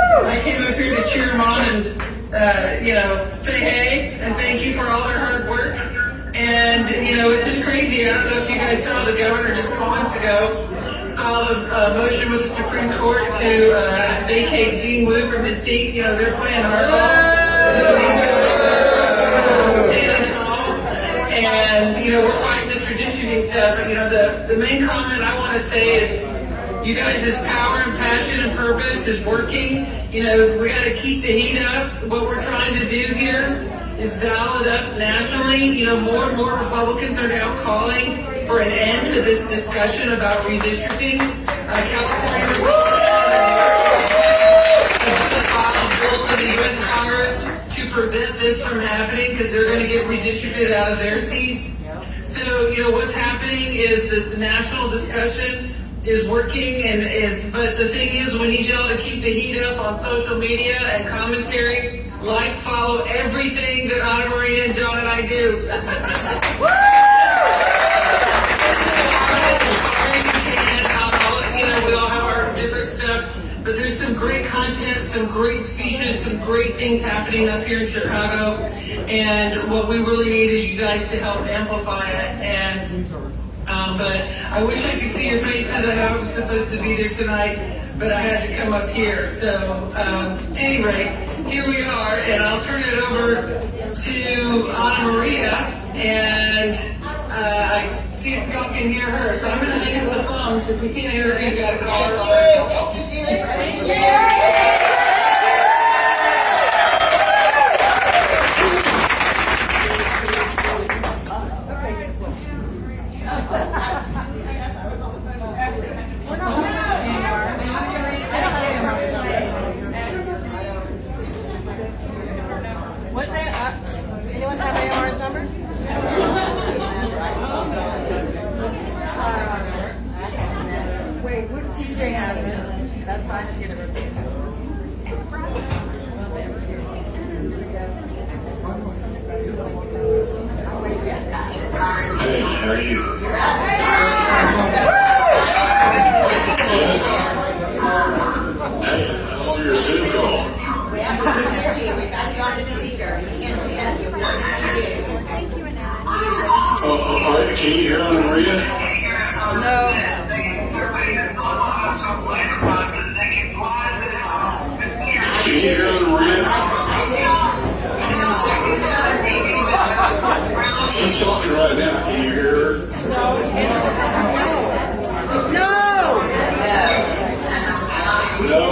I came up here to cheer them on and, say hey and thank you for all their hard work. And, it's just crazy. I don't know if you guys saw the governor just months ago filed a motion with the Supreme Court to vacate Gene Wu from his seat. They're playing hardball. And, we're fighting this redistricting stuff. But, the main comment I want to say is you guys' power and passion and purpose is working. We got to keep the heat up. What we're trying to do here is dial it up nationally. More and more Republicans are now calling for an end to this discussion about redistricting. California bills in the US Congress to prevent this from happening because they're going to get redistricted out of their seats. So, what's happening is this national discussion is working but the thing is, we need y'all to keep the heat up on social media and commentary. Follow everything that Ana-Maria and John and I do. We all have our different stuff, but there's some great content, some great speeches, some great things happening up here in Chicago, and what we really need is you guys to help amplify it. And but I wish I could see your faces. I know I was supposed to be there tonight, but I had to come up here. So anyway, here we are, and I'll turn it over to Ana-Maria, and I see if y'all can hear her. So I'm going to hang up the phone, so if you can't hear her, you got to call her. Thank you, Julie. Thank you. What's that? Anyone have AR's number? Wait, what TJ has it? That's fine. Just get it. Hey, how are you? Hey, I'm on your Zoom call. We have to hear you. We got you on the speaker. You can't see us. You want to see you. All right, can you hear Ana-Maria? No. Can you hear Ana-Maria? She's talking right now. Can you hear her? No. No?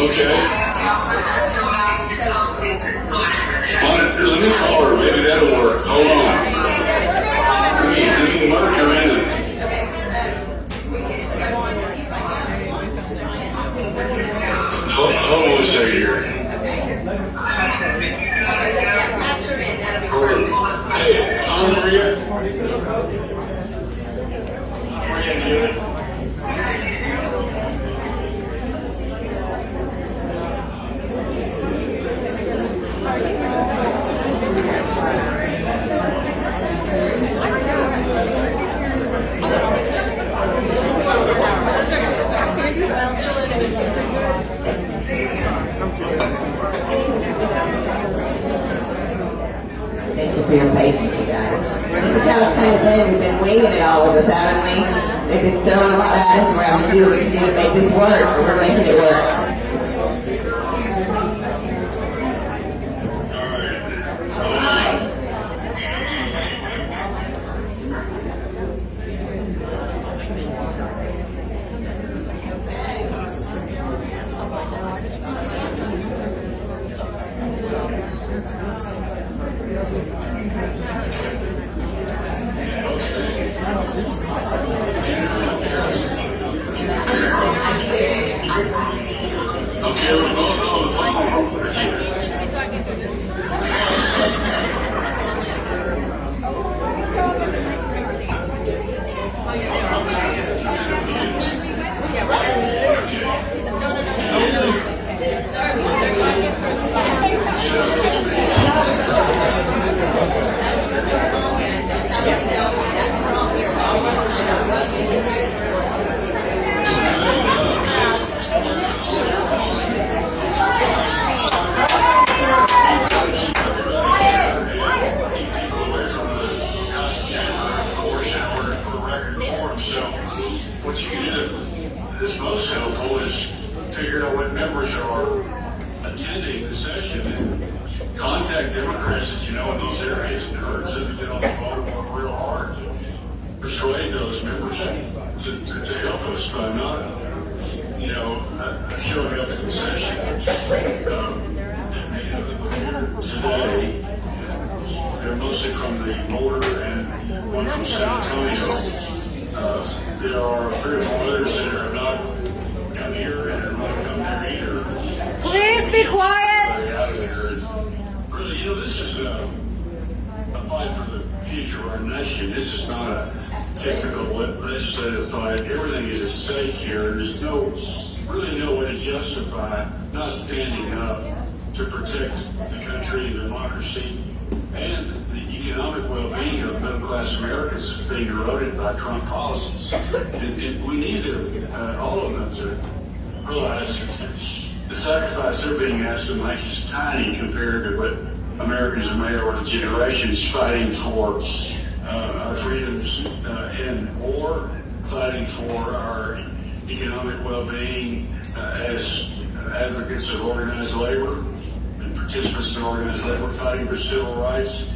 Okay. Let me call her. Maybe that'll work. Hold on. Let me merge her in. Hold on a second here. Hey, Ana-Maria? Ana-Maria, good. Thank you for your patience, you guys. This is how it's kind of been. We've been winging it all of us, haven't we? They've been throwing a lot at us around to do what we can do to make this work, but we're making it work. Okay, we're both on the phone. these areas and urge them to get on the phone and work real hard to persuade those members to help us by not, showing up at the session. Today, they're mostly from the border and one from San Antonio. There are 3 or 4 others that are not come here and are not come there either. Please be quiet. Out of there. And really, this is a fight for the future of our nation. This is not a technical legislative fight. Everything is at stake here. There's really no way to justify not standing up to protect the country and democracy and the economic well-being of middle-class Americans is being eroded by Trump policies. And we need all of them to realize the sacrifice they're being asked to make is tiny compared to what Americans have made over the generations fighting for our freedoms in war, fighting for our economic well-being as advocates of organized labor and participants in organized labor, fighting for civil rights.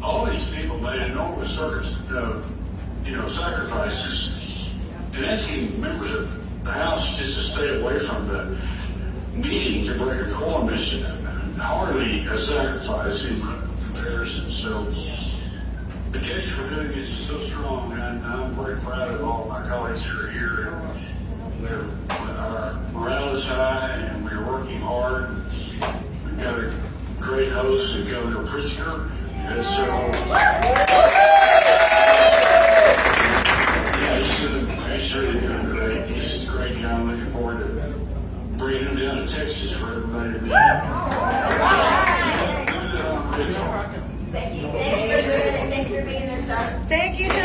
All these people made enormous sacrifices, and asking members of the House just to stay away from the meeting to break a quorum is hardly a sacrifice in comparison. So the case for doing this is so strong, and I'm very proud of all of my colleagues that are here. Our morale is high, and we're working hard. We've got a great host, Governor Pritzker, and so he's really doing great. He's a great guy. I'm looking forward to bringing him down to Texas for everybody to meet. Thank you. Thank you for doing it. Thank you for being there, sir. Thank you, John.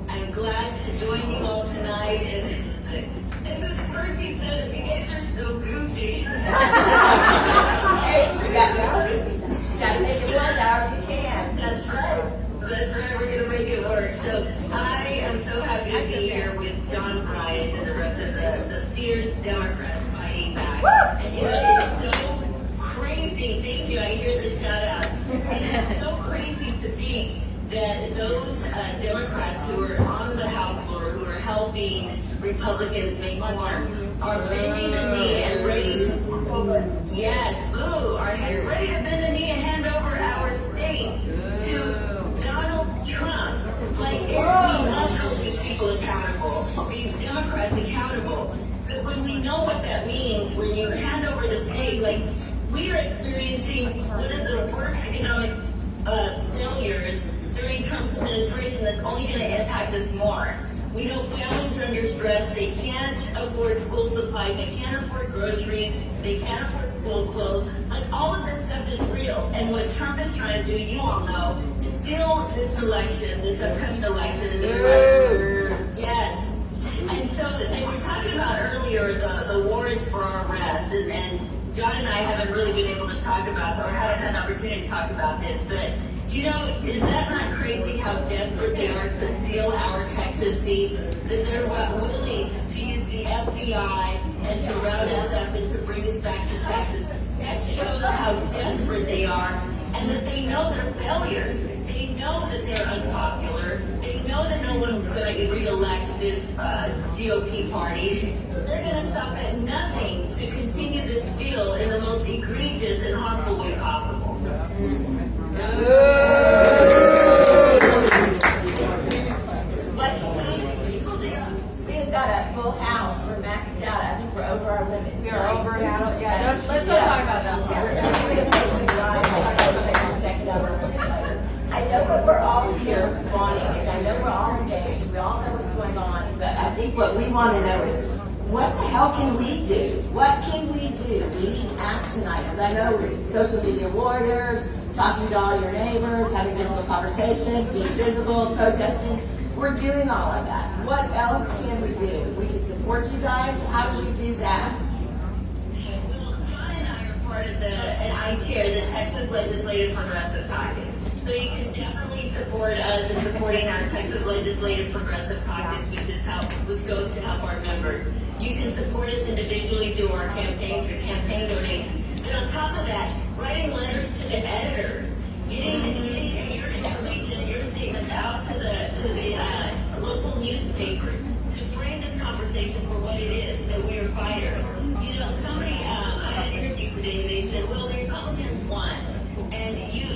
I'm glad to join you all tonight. And this Bertie said, you guys are so goofy. Hey, we got hours. You gotta make it work however you can. That's right. That's right. We're going to make it work. So I am so happy to be here with John Bryant and the rest of the fierce Democrats fighting back. And it's so crazy. Thank you. I hear the shout outs. And it's so crazy to think that those Democrats who are on the House floor, who are helping Republicans make more, are bending the knee and ready to, are ready to bend the knee and hand over our state to Donald Trump. Like, we must hold these people accountable, these Democrats accountable. But when we know what that means, when you hand over the state, like, we are experiencing one of the worst economic failures during Trump's administration that's only going to impact us more. We know families are under stress. They can't afford school supplies. They can't afford groceries. They can't afford school clothes. Like, all of this stuff is real. And what Trump is trying to do, you all know, steal this election, this upcoming election in this election. Yes. And so they were talking about earlier the warrants for our arrest. And John and I haven't really been able to talk about, or haven't had an opportunity to talk about this, but is that not crazy how desperate they are to steal our Texas seats? That they're willing to use the FBI and to round us up and to bring us back to Texas. That shows how desperate they are, and that they know they're failures. They know that they're unpopular. They know that no one's going to re-elect this GOP party. So they're going to stop at nothing to continue this steal in the most egregious and harmful way possible. We've got a full house. We're maxed out. I think we're over our limits. We're over now. Yeah, let's not talk about that. Check it out. I know that we're all here responding, and I know we're all engaged. We all know what's going on, but I think what we want to know is, what the hell can we do? What can we do? We need action items. I know we're social media warriors, talking to all your neighbors, having difficult conversations, being visible, protesting. We're doing all of that. What else can we do? We can support you guys. How do we do that? Well, John and I are part of and I chair the Texas Legislative Progressive Caucus. So you can definitely support us in supporting our Texas Legislative Progressive Caucus, which goes to help our members. You can support us individually through our campaigns or campaign donations. And on top of that, writing letters to the editors, getting your information and your statements out to the local newspaper to frame this conversation for what it is, that we are fighters. You know, somebody, I had an interview today, they said, well, the Republicans won. And you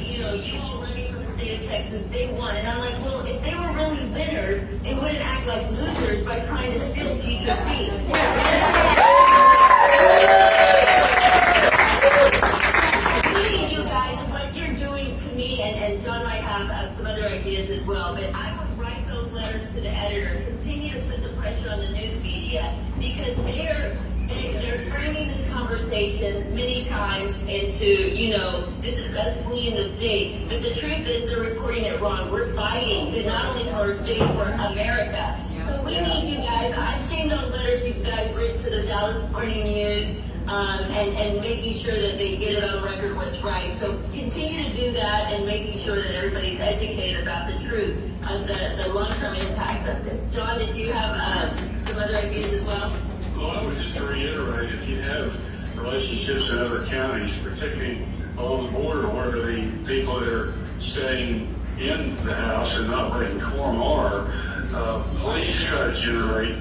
all running from the state of Texas, they won. And I'm like, well, if they were really winners, they wouldn't act like losers by trying to steal future seats. We need you guys, what you're doing to me, and John might have some other ideas as well, but I would write those letters to the editor, continue to put the pressure on the news media, because they're framing this conversation many times into, this is us fleeing the state. But the truth is they're reporting it wrong. We're fighting, but not only for our state, for America. So we need you guys. I've seen those letters you guys written to the Dallas Morning News, and making sure that they get it on record what's right. So continue to do that and making sure that everybody's educated about the truth of the long-term impacts of this. John, did you have some other ideas as well? Well, I would just reiterate, if you have relationships in other counties, particularly along the border where the people that are staying in the House and not breaking quorum are, please try to generate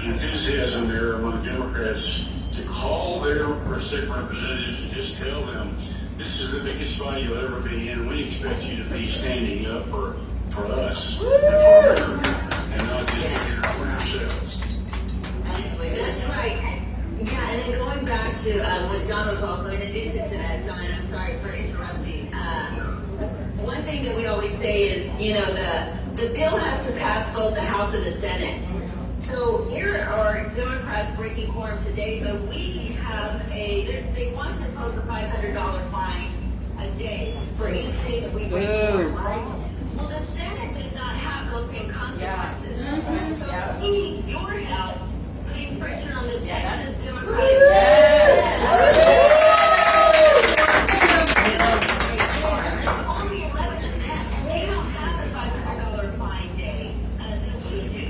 enthusiasm there among Democrats to call their state representatives and just tell them, this is the biggest fight you'll ever be in. We expect you to be standing up for us and for America, and not just for yourselves. That's right. Yeah, and then going back to what John was also, in addition to that, John, and I'm sorry for interrupting, one thing that we always say is, the bill has to pass both the House and the Senate. So here are Democrats breaking quorum today, but we have they want us to impose a $500 fine a day for each day that we break quorum, right? Well, the Senate does not have those same consequences. Yeah. So we need your help putting pressure on the Texas Democratic Only 11 of them, and they don't have the $500 fine day that we do.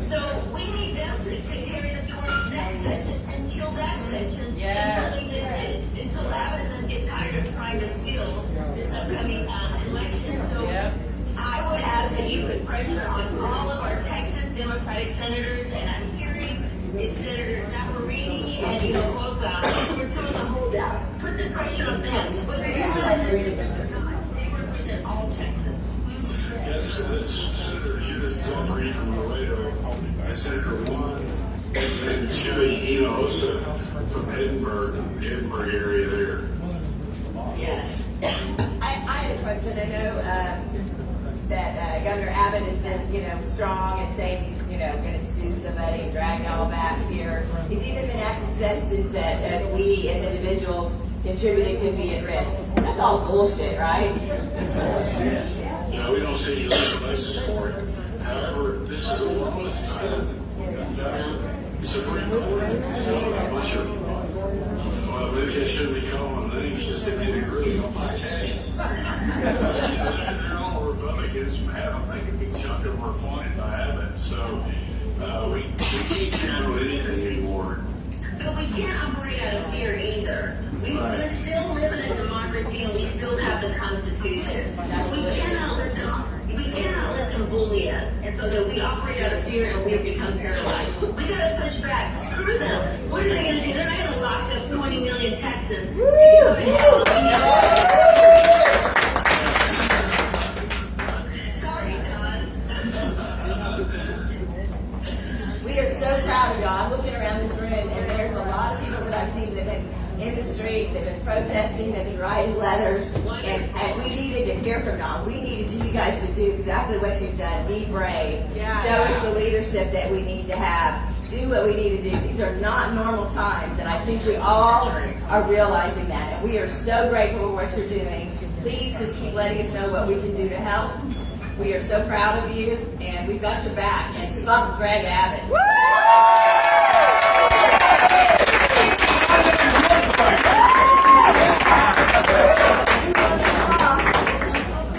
So we need them to carry the torch next session and kill that session until Abbott and them get tired of trying to steal this upcoming election. So I would ask that you put pressure on all of our Texas Democratic senators, and I'm hearing it's Senator Zaparini and Rosa. We're telling the holdouts, put the pressure on them. Whether you're senators or not, they represent all Texans. Yes, that's Senator Judith Zaparini from Laredo, Senator Juan, and Julie Johnson from Edinburgh area there. Yes. I had a question. I know that Governor Abbott has been, strong and saying, going to sue somebody and drag y'all back here. He's even been acting citizens that we as individuals contributed could be at risk. That's all bullshit, right? Yeah, we don't see any legal basis for it. However, this is a lawless Supreme Court. So a bunch of, well, maybe I shouldn't be calling names just they didn't agree on my case. They're all Republicans from Abbott. I think a big chunk of them were appointed by Abbott. So we can't count on anything anymore. But we can't operate out of fear either. We still live in a democracy and we still have the Constitution. So we cannot let them bully us, and so that we operate out of fear and we become paralyzed. We gotta push back. Screw them. What are they gonna do? They're not gonna lock up 20 million Texans to go to hell. Sorry, John. We are so proud of y'all. I'm looking around this room, and there's a lot of people that I've seen that have been in the streets, they've been protesting, they've been writing letters, and we needed to hear from y'all. We needed you guys to do exactly what you've done. Be brave. Show us the leadership that we need to have. Do what we need to do. These are not normal times, and I think we all are realizing that, and we are so grateful for what you're doing. Please just keep letting us know what we can do to help. We are so proud of you, and we've got your back. And stop Greg Abbott.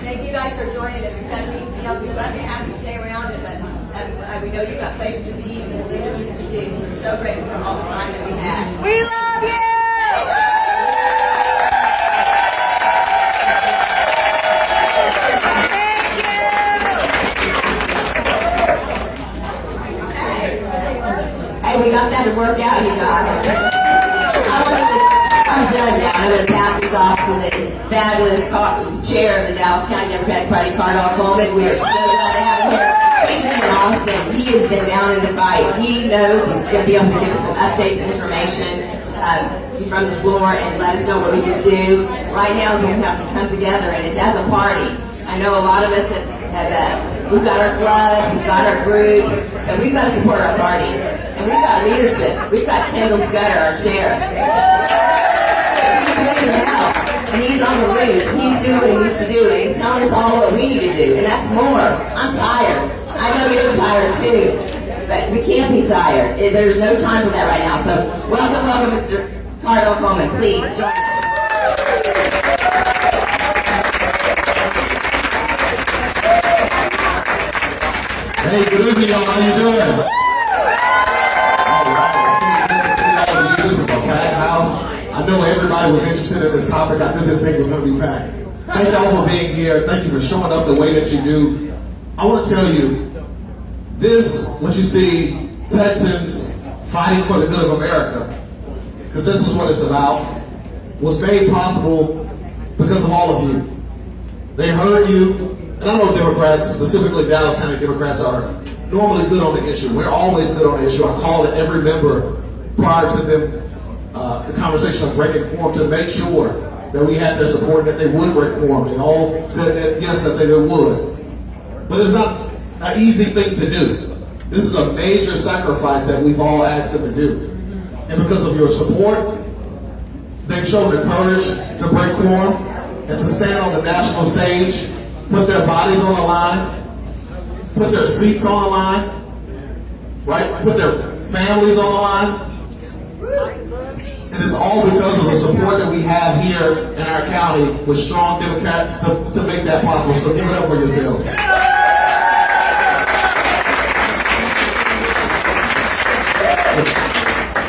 Thank you guys for joining us. so grateful for all the time that we had. We love you! Hey, we got that to work out, you guys. I'm done now. I'm going to pass this off to the fabulous chair of the Dallas County Democratic Party, Kardal Coleman. We are so glad to have him here. He's been in Austin. He has been down in the fight. He knows he's going to be able to give us some updates and information from the floor and let us know what we can do. Right now is when we have to come together, and it's as a party. I know a lot of us we've got our clubs, we've got our groups, but we've got to support our party. And we've got leadership. We've got Kendall, Scudder, our chair. He's raising hell, and he's on the loose, and he's doing what he needs to do, and he's telling us all what we need to do, and that's more. I'm tired. I know you're tired too, but we can't be tired. There's no time for that right now. So welcome, Mr. Kardal Coleman. Please join us. Hey, good evening, y'all. How you doing? This is a packed house. I know everybody was interested in this topic. I knew this thing was going to be packed. Thank y'all for being here. Thank you for showing up the way that you do. I want to tell you, what you see, Texans fighting for the good of America, because this is what it's about, was made possible because of all of you. They heard you, and I know Democrats, specifically Dallas County Democrats, are normally good on the issue. We're always good on the issue. I called every member prior to them, the conversation of breaking quorum, to make sure that we had their support, that they would break quorum. They all said that yes, that they would. But it's not an easy thing to do. This is a major sacrifice that we've all asked them to do. And because of your support, they've shown the courage to break quorum and to stand on the national stage, put their bodies on the line, put their seats on the line, right? Put their families on the line. And it's all because of the support that we have here in our county with strong Democrats to make that possible. So give it up for yourselves.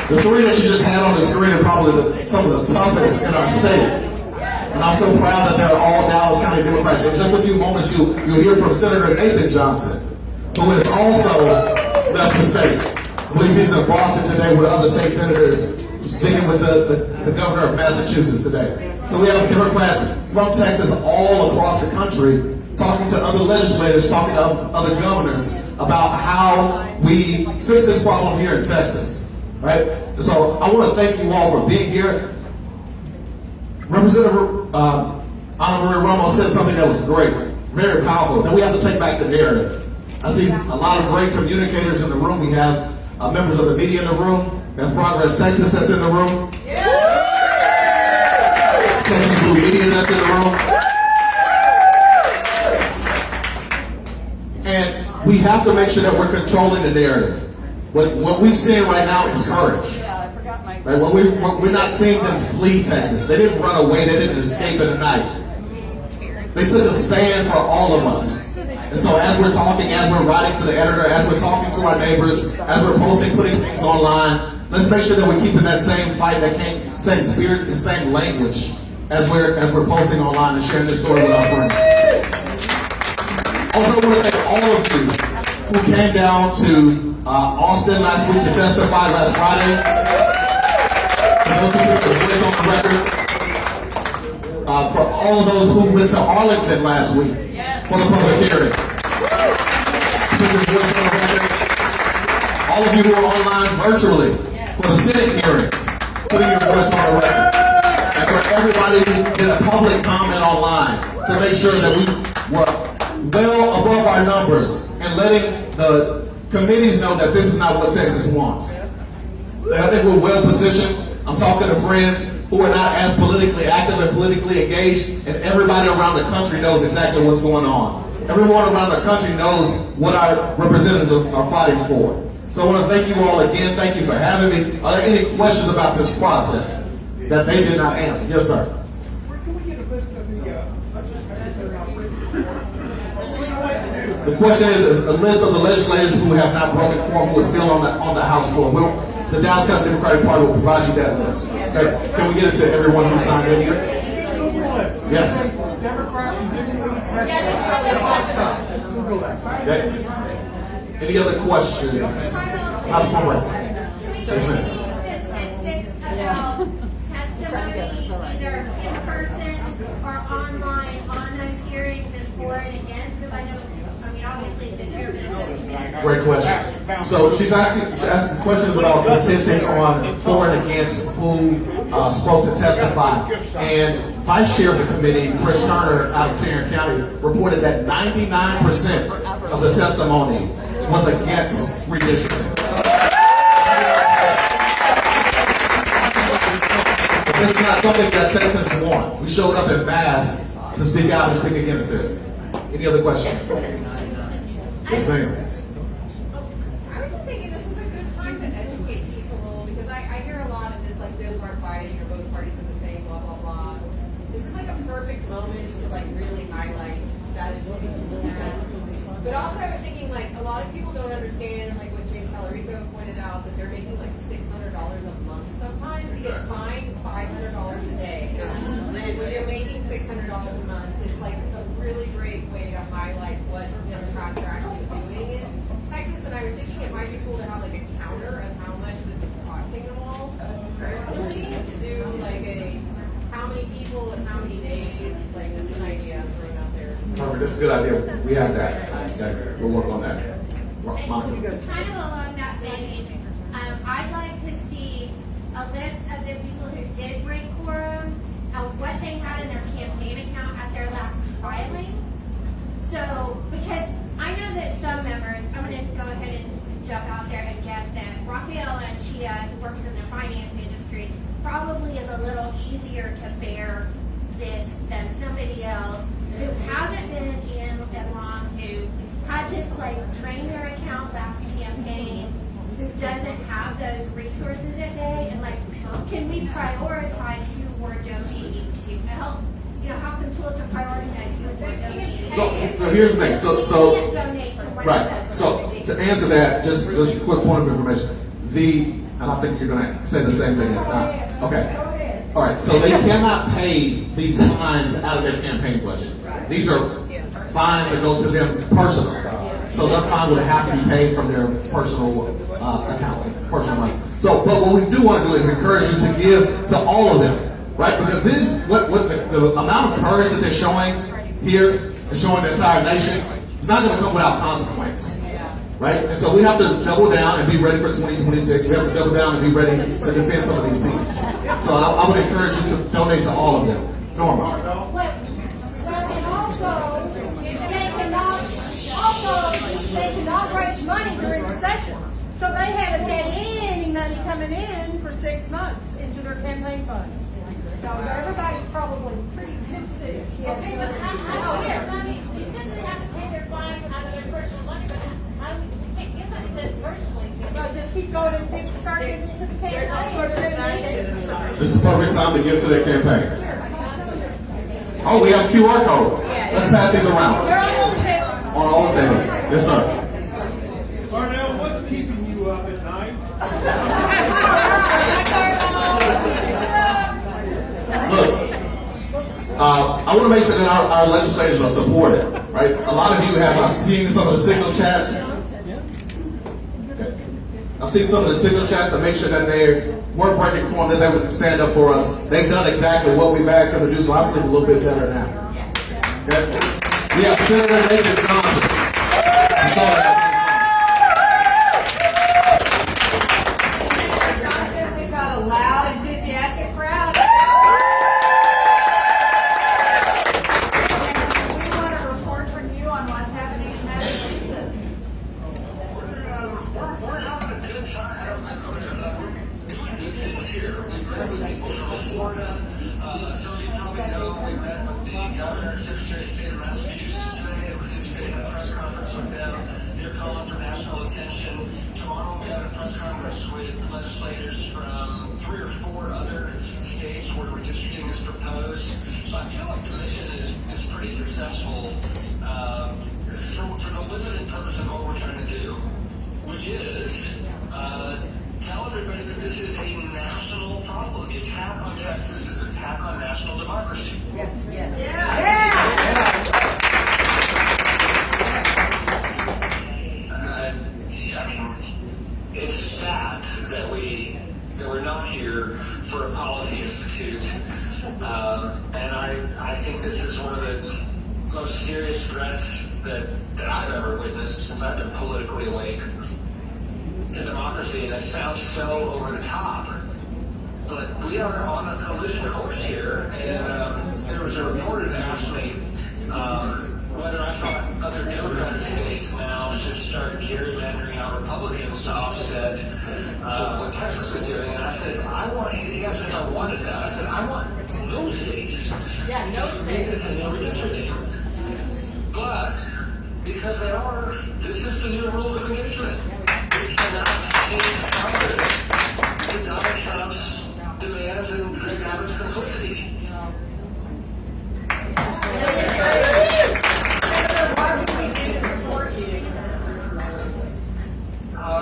The three that you just had on the screen are probably some of the toughest in our state. And I'm so proud that they're all Dallas County Democrats. In just a few moments, you'll hear from Senator Nathan Johnson, who has also left the state. I believe he's in Boston today with other state senators, speaking with the governor of Massachusetts today. So we have Democrats from Texas all across the country talking to other legislators, talking to other governors about how we fix this problem here in Texas. Right? And so I want to thank you all for being here. Representative Ana-Maria Ramos said something that was great, very powerful. Then we have to take back the narrative. I see a lot of great communicators in the room. We have members of the media in the room. We have Progress Texas that's in the room. Texas Blue Media that's in the room. And we have to make sure that we're controlling the narrative. What we've seen right now is courage. Right? We're not seeing them flee Texas. They didn't run away. They didn't escape in the night. They took a stand for all of us. And so as we're talking, as we're writing to the editor, as we're talking to our neighbors, as we're posting, putting things online, let's make sure that we're keeping that same fight, that same spirit, and same language as we're posting online and sharing this story with our friends. Also, I want to thank all of you who came down to Austin last week to testify last Friday. For those who put their voice on the record. For all of those who went to Arlington last week for the public hearing. Put your voice on the record. All of you who are online virtually for the Senate hearings, putting your voice on the record. And for everybody who did a public comment online to make sure that we were well above our numbers and letting the committees know that this is not what Texas wants. I think we're well positioned. I'm talking to friends who are not as politically active and politically engaged, and everybody around the country knows exactly what's going on. Everyone around the country knows what our representatives are fighting for. So I want to thank you all again. Thank you for having me. Are there any questions about this process that they did not answer? Yes, sir. Where can we get a list of the The question is a list of the legislators who have not broken quorum, who are still on the House floor. the Dallas County Democratic Party will provide you that list. Okay. Can we get it to everyone who signed in here? Yes. Democrats who didn't leave Texas. Just Google that. Okay. Any other questions? Yes, ma'am. Statistics about testimony, either in person or online, on those hearings and for and against, because I know, I mean, obviously the chairman is. Great question. So she's asking questions about statistics on for and against who spoke to testify. And Vice Chair of the committee, Chris Turner out of Tarrant County, reported that 99% of the testimony was against redistricting. This is not something that Texans want. We showed up in mass to speak out and speak against this. Any other questions? Yes, ma'am. I was just thinking this is a good time to educate people because I hear a lot of this like bills aren't fighting or both parties are the same, blah blah blah. This is like a perfect moment to like really highlight that it's but also I was thinking like a lot of people don't understand like what James Talarico pointed out that they're making like $600 a month sometimes to get fined $500 a day. When you're making $600 a month, it's like a really great way to highlight what Democrats are actually doing in Texas. And I was thinking it might be cool to have like a counter of how much this is costing them all personally to do like a how many people and how many days, like just an idea I'm throwing out there. Perfect. This is a good idea. We have that. Okay. We'll work on that. Monica. Kind of along that vein, I'd like to see a list of the people who did break quorum and what they had in their campaign account at their last filing. So, because I know that some members, I'm going to go ahead and jump out there and guess that Rafael and Chia, who works in the finance industry, probably is a little easier to bear this than somebody else who hasn't been in as long, who had to like drain their account last campaign, who doesn't have those resources at bay, and like, can we prioritize who we're donating to help, you know, have some tools to prioritize who we're donating to? So here's the thing. So You can't donate to one right. of those So organizations. to answer that, just a quick point of information. And I think you're going to say the same thing. If not, okay. All right. So they cannot pay these fines out of their campaign budget. These are fines that go to them personally. So their fine would have to be paid from their personal account, personal money. So, but what we do want to do is encourage you to give to all of them, right? Because this, what the amount of courage that they're showing here and showing the entire nation, it's not going to come without consequence. Right? And so we have to double down and be ready for 2026. We have to double down and be ready to defend some of these seats. So I would encourage you to donate to all of them. Norma. And also, they cannot raise money during the session. So they haven't had any money coming in for 6 months into their campaign funds. So everybody's probably pretty sick. Okay, but how do money? You said they have to pay their fine out of their personal money, but how do we can't give money that personally? Well, just keep going and people start giving it to the campaign. That's what they're going to need. This is the perfect time to give to their campaign. Oh, we have QR code. Let's pass these around. They're on all the tables. On all the tables. Yes, sir. Darnell, what's keeping you up at night? Look, I want to make sure that our legislators are supported, right? A lot of you have seen some of the signal chats. Okay. I've seen some of the signal chats to make sure that they weren't breaking quorum, that they would stand up for us. They've done exactly what we've asked them to do, so I sleep a little bit better now. Okay? We have Senator Ana-Maria Johnson. I saw that. We've got a loud, enthusiastic crowd. We want a report from you on what's happening in Massachusetts. We're having a good time. We're doing good things here. We met with people from Florida. Some of you probably know we met with the governor and secretary of state of Massachusetts today and participated in a press conference with them. They're calling for national attention. Tomorrow we have a press conference with legislators from 3 or 4 other states where redistricting is proposed. So I feel like the mission is pretty successful for the limited purpose of what we're trying to do, which is calendar everybody that this is a national problem. The attack on Texas is an attack on national democracy. Yes. And, it's sad that we're not here for a policy institute. And I think this is one of the most serious threats that I've ever witnessed since I've been politically awake to democracy. And it sounds so over the top, but we are on a collision course here. And there was a reporter that asked me whether I thought other Democratic states now should start gerrymandering out Republicans to offset what Texas is doing. And I said, he asked me if I wanted that. I said, I want no states. Yeah, no to make this a new redistricting. But because this is the new rules of engagement. We cannot change Congress to Donald Trump's demands and Greg Abbott's complicity.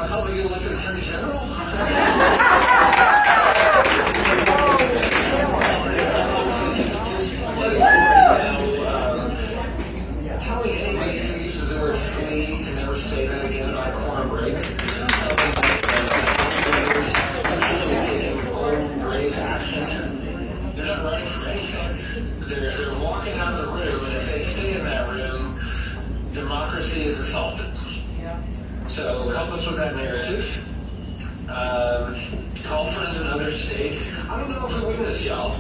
Help me get elected Attorney General? Telling anybody who uses the word free to never say that again about Quorum Break. Taking bold, brave action. They're not running from anything. They're walking out of the room, and if they stay in that room, democracy is assaulted. So help us with that narrative. Call friends in other states. I don't know if we win this, y'all.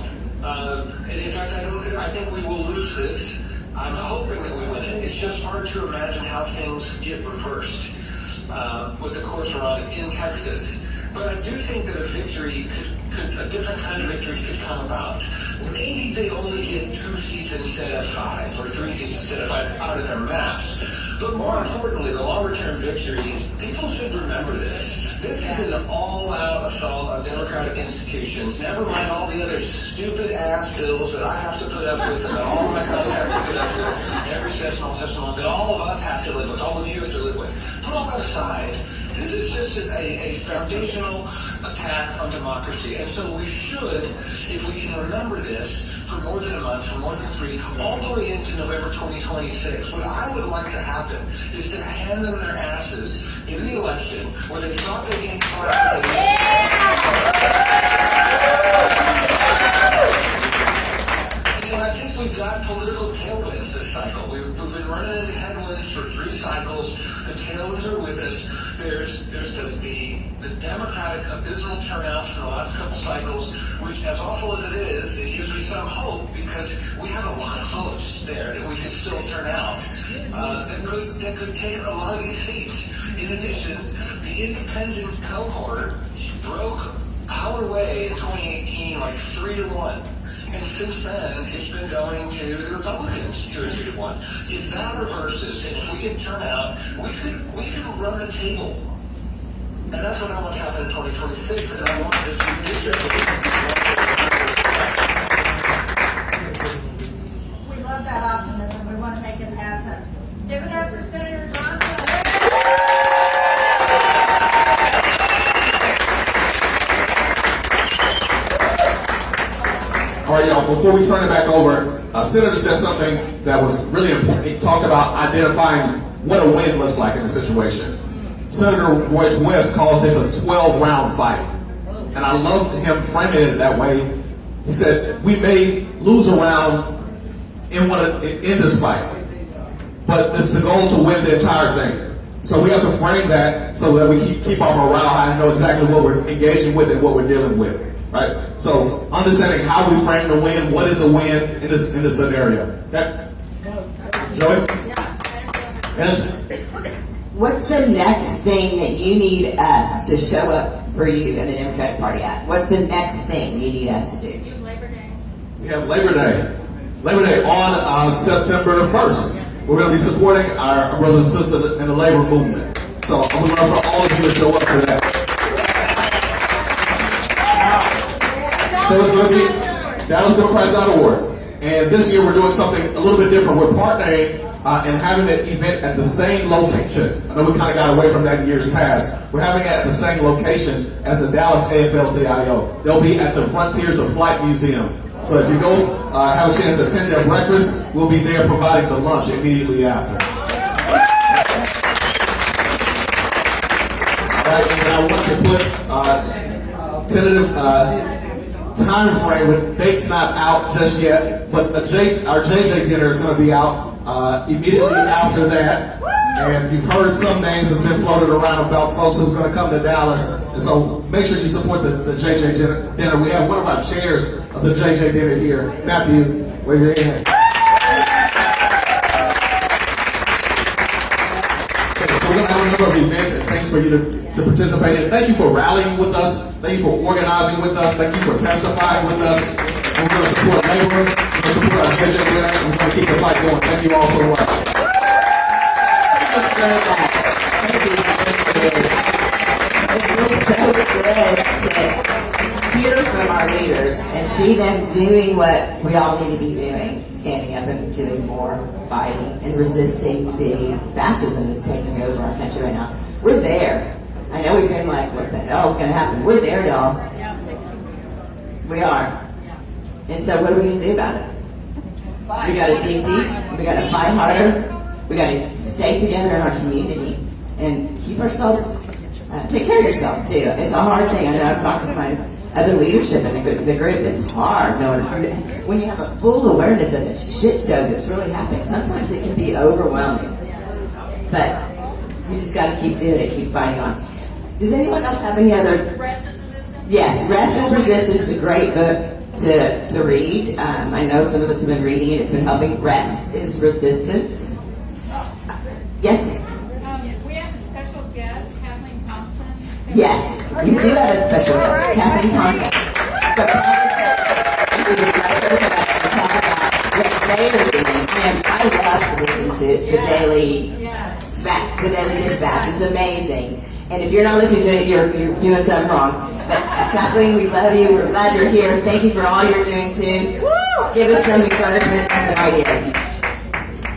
And in fact, I think we will lose this. I'm hoping that we win it. It's just hard to imagine how things get reversed with the course we're on in Texas. But I do think that a victory a different kind of victory could come about. Maybe they only get 2 seats instead of 5, or 3 seats instead of 5 out of their maps. But more importantly, the longer-term victory, people should remember this. This is an all-out assault on democratic institutions. Never mind all the other stupid-ass bills that I have to put up with, and that all of my colleagues have to put up with every session, that all of us have to live with, all of you have to live with. Put all that aside. This is just a foundational attack on democracy. And so we should, if we can remember this for more than a month, for more than 3, all the way into November 2026, what I would like to happen is to hand them their asses in the election where they thought they gained power. And I think we've got political tailwinds this cycle. We've been running into headwinds for 3 cycles. The tailwinds are with us. There's just the Democratic abysmal turnout from the last couple cycles, which, as awful as it is, it gives me some hope because we have a lot of votes there that we could still turn out that could take a lot of these seats. In addition, the independent cohort broke our way in 2018 like 3-1. And since then, it's been going to the Republicans 2 or 3-1. If that reverses, and if we get turnout, we could run the table. And that's what I want to happen in 2026, and I want this We love that optimism. We want to make it happen. Give it up for Senator Johnson. All right, y'all, before we turn it back over, Senator said something that was really important. He talked about identifying what a win looks like in a situation. Senator Royce West calls this a 12-round fight. And I love him framing it that way. He said, we may lose a round in this fight, but it's the goal to win the entire thing. So we have to frame that so that we keep our morale high and know exactly what we're engaging with and what we're dealing with. Right? So understanding how we frame the win, what is a win in this scenario. Okay? Joey? Yes? What's the next thing that you need us to show up for you in the Democratic Party at? What's the next thing you need us to do? You have Labor Day. We have Labor Day. Labor Day on September 1st. We're going to be supporting our brothers and sisters in the labor movement. So I would love for all of you to show up to that. So it's going to be DallasDemocrats.org. And this year we're doing something a little bit different. We're partnering and having an event at the same location. I know we kind of got away from that in years past. We're having it at the same location as the Dallas AFL-CIO. They'll be at the Frontiers of Flight Museum. So if you go have a chance to attend their breakfast, we'll be there providing the lunch immediately after. Right, and I want to put tentative time frame with dates not out just yet, but our JJ dinner is going to be out immediately after that. And you've heard some names that's been floated around about folks who's going to come to Dallas. And so make sure you support the JJ dinner. We have one of our chairs of the JJ dinner here. Matthew, wave your hand. Okay, so we're going to have a number of events and things for you to participate in. Thank you for rallying with us. Thank you for organizing with us. Thank you for testifying with us. And we're going to support laborers. We're going to support our JJ dinner. And we're going to keep the fight going. Thank you all so much. So much. Thank you. It feels so good to hear from our leaders and see them doing what we all need to be doing, standing up and doing more, fighting and resisting the fascism that's taking over our country right now. We're there. I know we've been like, what the hell is going to happen? We're there, y'all. We are. And so what are we going to do about it? We got to dig deep. We got to fight harder. We got to stay together in our community and keep ourselves, take care of yourselves too. It's a hard thing. I know I've talked to my other leadership in the group. It's hard when you have a full awareness of the shit show that's really happening. Sometimes it can be overwhelming, but you just got to keep doing it, keep fighting on. Does anyone else have any other? Rest is Resistance? Yes, Rest is Resistance is a great book to read. I know some of us have been reading it. It's been helping. Rest is Resistance. Yes? We have a special guest, Kathleen Thompson. Yes, we do have a special guest, Kathleen Thompson. We would like her to talk about what they are doing. And I love to listen to the Daily Dispatch. It's amazing. And if you're not listening to it, you're doing something wrong. But Kathleen, we love you. We're glad you're here. Thank you for all you're doing too. Give us some encouragement and ideas.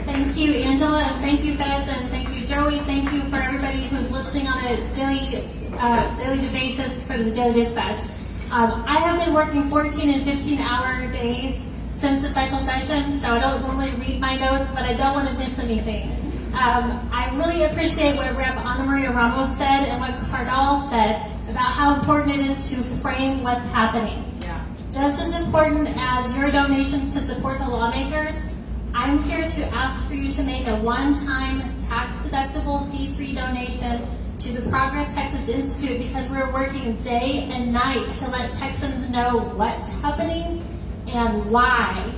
Thank you, Angela, and thank you, Feds, and thank you, Joey. Thank you for everybody who's listening on a daily basis for the Daily Dispatch. I have been working 14 and 15-hour days since the special session, so I don't normally read my notes, but I don't want to miss anything. I really appreciate what Rep. Ana-Maria Ramos said and what Kardal said about how important it is to frame what's happening. Yeah. Just as important as your donations to support the lawmakers, I'm here to ask for you to make a one-time tax-deductible C3 donation to the Progress Texas Institute because we're working day and night to let Texans know what's happening and why.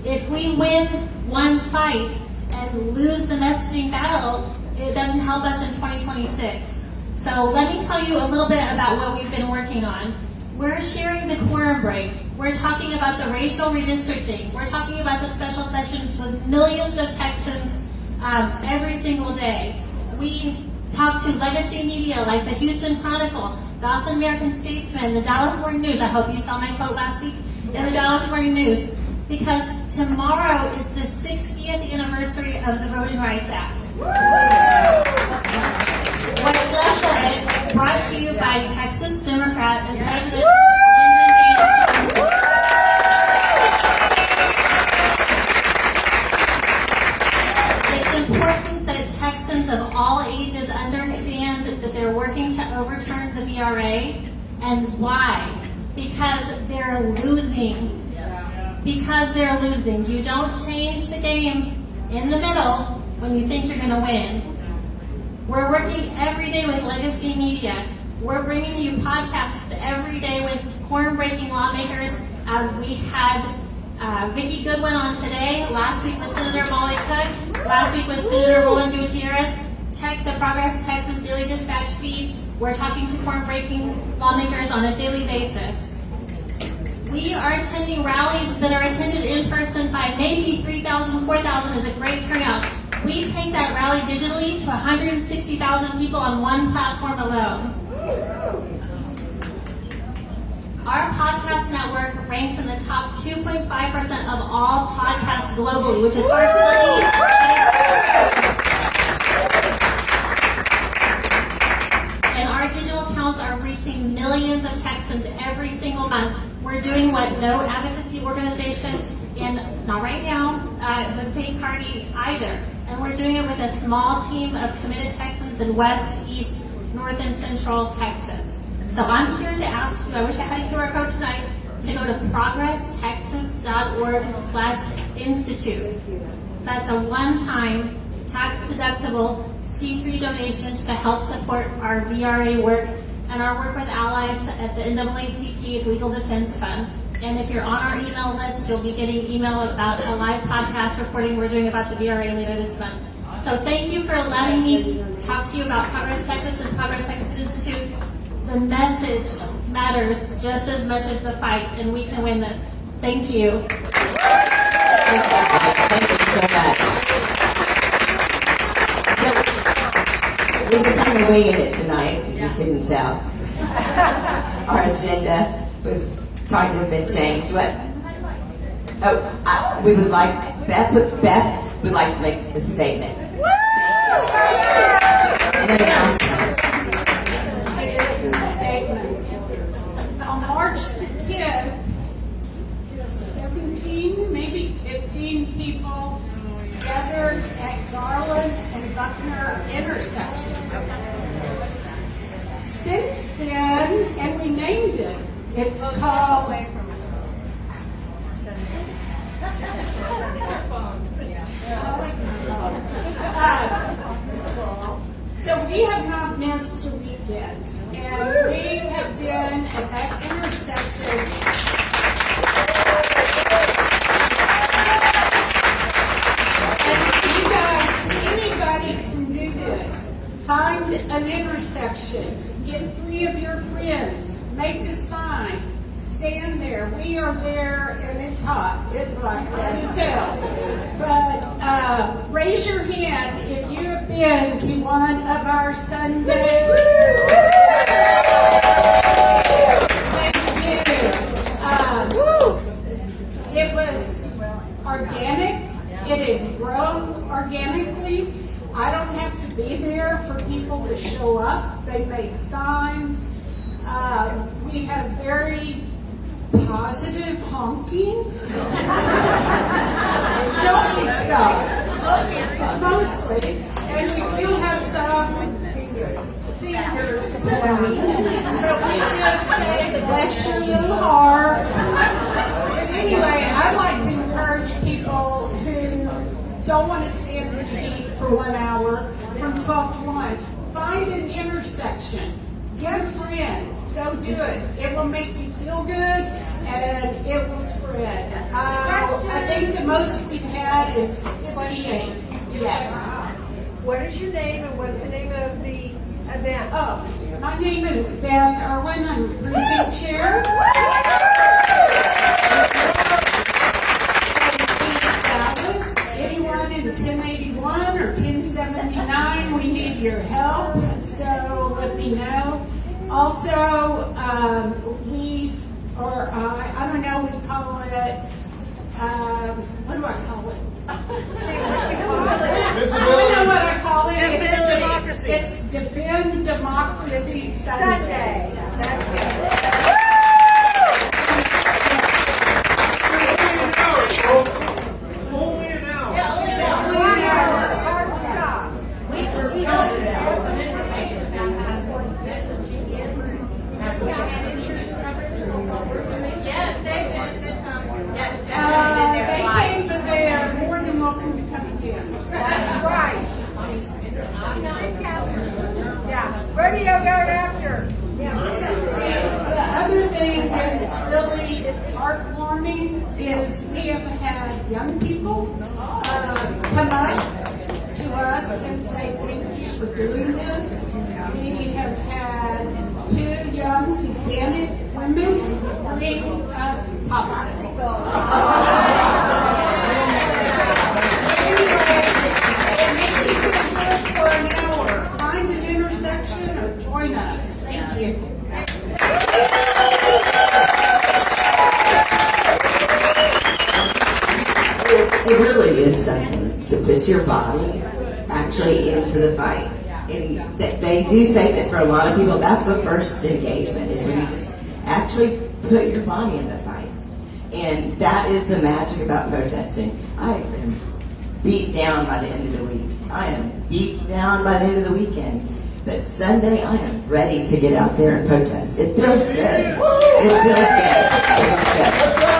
If we win one fight and lose the messaging battle, it doesn't help us in 2026. So let me tell you a little bit about what we've been working on. We're sharing the quorum break. We're talking about the racial redistricting. We're talking about the special sessions with millions of Texans every single day. We talk to legacy media like the Houston Chronicle, the Austin American Statesman, the Dallas Morning News. I hope you saw my quote last week in the Dallas Morning News. Because tomorrow is the 60th anniversary of the Voting Rights Act. What's left of it, brought to you by Texas Democrat and President Lyndon Johnson. It's important that Texans of all ages understand that they're working to overturn the VRA. And why? Because they're losing. Because they're losing. You don't change the game in the middle when you think you're going to win. We're working every day with legacy media. We're bringing you podcasts every day with Quorum Breaking lawmakers. We had Vicki Goodwin on today. Last week was Senator Molly Cook. Last week was Senator Roland Gutierrez. Check the Progress Texas Daily Dispatch feed. We're talking to Quorum Breaking lawmakers on a daily basis. We are attending rallies that are attended in person by maybe 3,000, 4,000 is a great turnout. We take that rally digitally to 160,000 people on one platform alone. Our podcast network ranks in the top 2.5% of all podcasts globally, which is hard to believe. And our digital accounts are reaching millions of Texans every single month. We're doing what no advocacy organization, and not right now, the state party either. And we're doing it with a small team of committed Texans in West, East, North, and Central Texas. So I'm here to ask you, I wish I had a QR code tonight, to go to progresstexas.org/institute. That's a one-time, tax-deductible C3 donation to help support our VRA work and our work with allies at the NAACP Legal Defense Fund. And if you're on our email list, you'll be getting email about a live podcast recording we're doing about the VRA later this month. So thank you for allowing me to talk to you about Progress Texas and Progress Texas Institute. The message matters just as much as the fight, and we can win this. Thank you. Thank you so much. So, we've been kind of winging it tonight, if you couldn't tell. Our agenda was kind of been changed. What? Oh, we would like, Beth would like to make a statement. An announcement. On March the 10th, 17, maybe 15 people gathered at Garland and Buckner intersection. Since then, and we named it, it's called so we have not missed a weekend, and we have been at that intersection. And you guys, anybody can do this. Find an intersection, get 3 of your friends, make a sign, stand there. We are there, and it's hot. It's like hell. But raise your hand if you have been to one of our Sundays. Thank you. It was organic. It is grown organically. I don't have to be there for people to show up. They make signs. We have very positive honking. Don't be stuck. Mostly. And we do have some fingers pointing. But we just say, bless your little heart. But anyway, I'd like to encourage people who don't want to stand in heat for 1 hour from 12 to 1. Find an intersection. Get a friend. Go do it. It will make you feel good, and it will spread. I think the most we've had is 58. Yes. What is your name and what's the name of the event? Oh, my name is Beth Irwin. I'm the precinct chair. Anyone in 1081 or 1079, we need your help, so let me know. Also, I don't know, we call it, what do I call it? I don't know what I call it. Defend Democracy. It's Defend Democracy Sunday. That's it. Only an hour. Hard stop. Yes, they've been. Yes, They came, but they are more than welcome to come again. that's right. Yeah. Where do you go after? The other thing that's really heartwarming is we have had young people come up to us and say thank you for doing this. We have had 2 young Hispanic women bring us popsicles. Anyway, it makes you feel good for an hour. Find an intersection or join us. Thank you. It really is something to put your body actually into the fight. And they do say that for a lot of people, that's the first engagement, is when you just actually put your body in the fight. And that is the magic about protesting. I am beat down by the end of the week. I am beat down by the end of the weekend. But Sunday, I am ready to get out there and protest. It feels good. It feels good.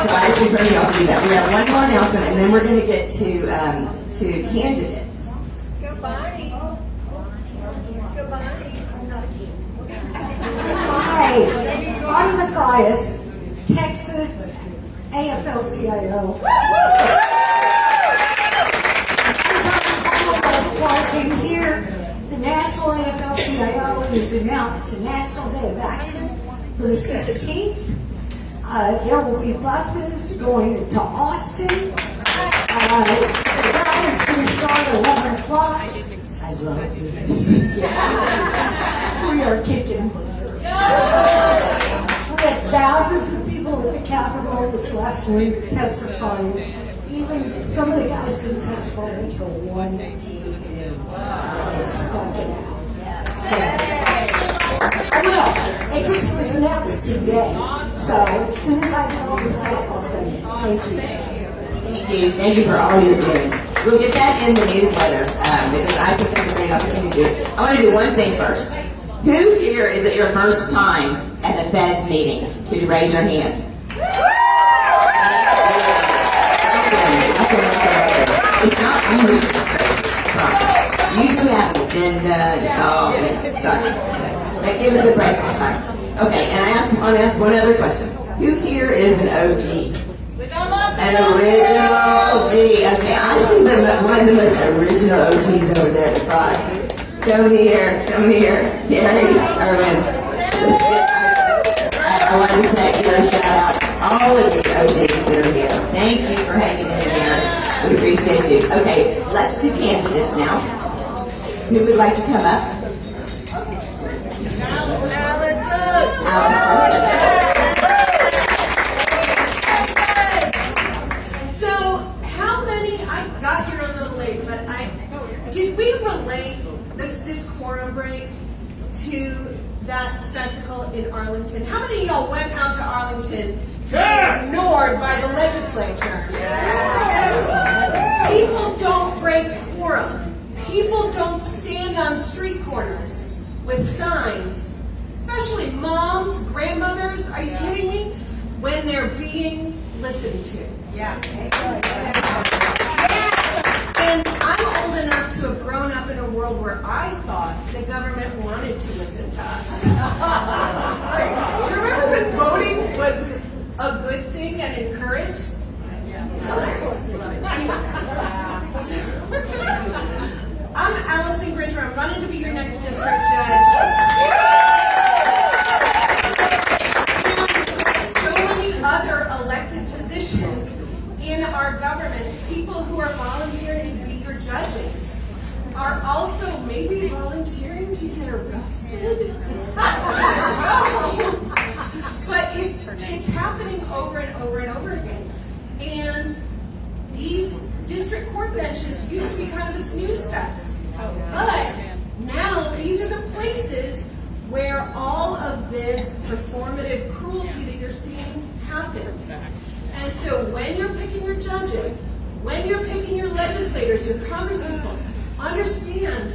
So I just encourage y'all to do that. We have one more announcement, and then we're going to get to candidates. Go Bonnie. Go Bonnie. Hi, Bonnie Mathias, Texas AFL-CIO. And here, the National AFL-CIO has announced a National Day of Action for the 16th. There will be buses going to Austin. The rally is going to start at 11 o'clock. I love this. We are kicking butt. We had thousands of people at the Capitol this last week testifying. Even some of the guys didn't testify until 1 p.m. They stuck it out. Well, it just was announced today. So as soon as I get all this stuff, I'll send it. Thank you. Thank you for all you're doing. We'll get that in the newsletter because I think that's a great opportunity to do. I want to do one thing first. Who here is it your first time at a Fed's meeting? Could you raise your hand? It's not usually usually have an agenda. It's sorry. Give us a break this time. Okay, and I want to ask one other question. Who here is an OG? An original OG. Okay, I see one of the most original OGs over there at the front. Come here, Terry, Irwin. I want to say a shout out to all of the OGs that are here. Thank you for hanging in there. We appreciate you. Okay, let's do candidates now. Who would like to come up? Alison. So, how many? I got here a little late, but did we relate this quorum break to that spectacle in Arlington? How many of y'all went out to Arlington to be ignored by the legislature? People don't break quorum. People don't stand on street corners with signs, especially moms, grandmothers. Are you kidding me? When they're being listened to. And I'm old enough to have grown up in a world where I thought the government wanted to listen to us. Do you remember when voting was a good thing and encouraged? I'm Alison Grinter. I'm running to be your next district judge. And so many other elected positions in our government, people who are volunteering to be your judges are also maybe volunteering to get arrested. But it's happening over and over and over again. And these district court benches used to be kind of a snooze fest. But now these are the places where all of this performative cruelty that you're seeing happens. And so when you're picking your judges, when you're picking your legislators, your congresspeople, understand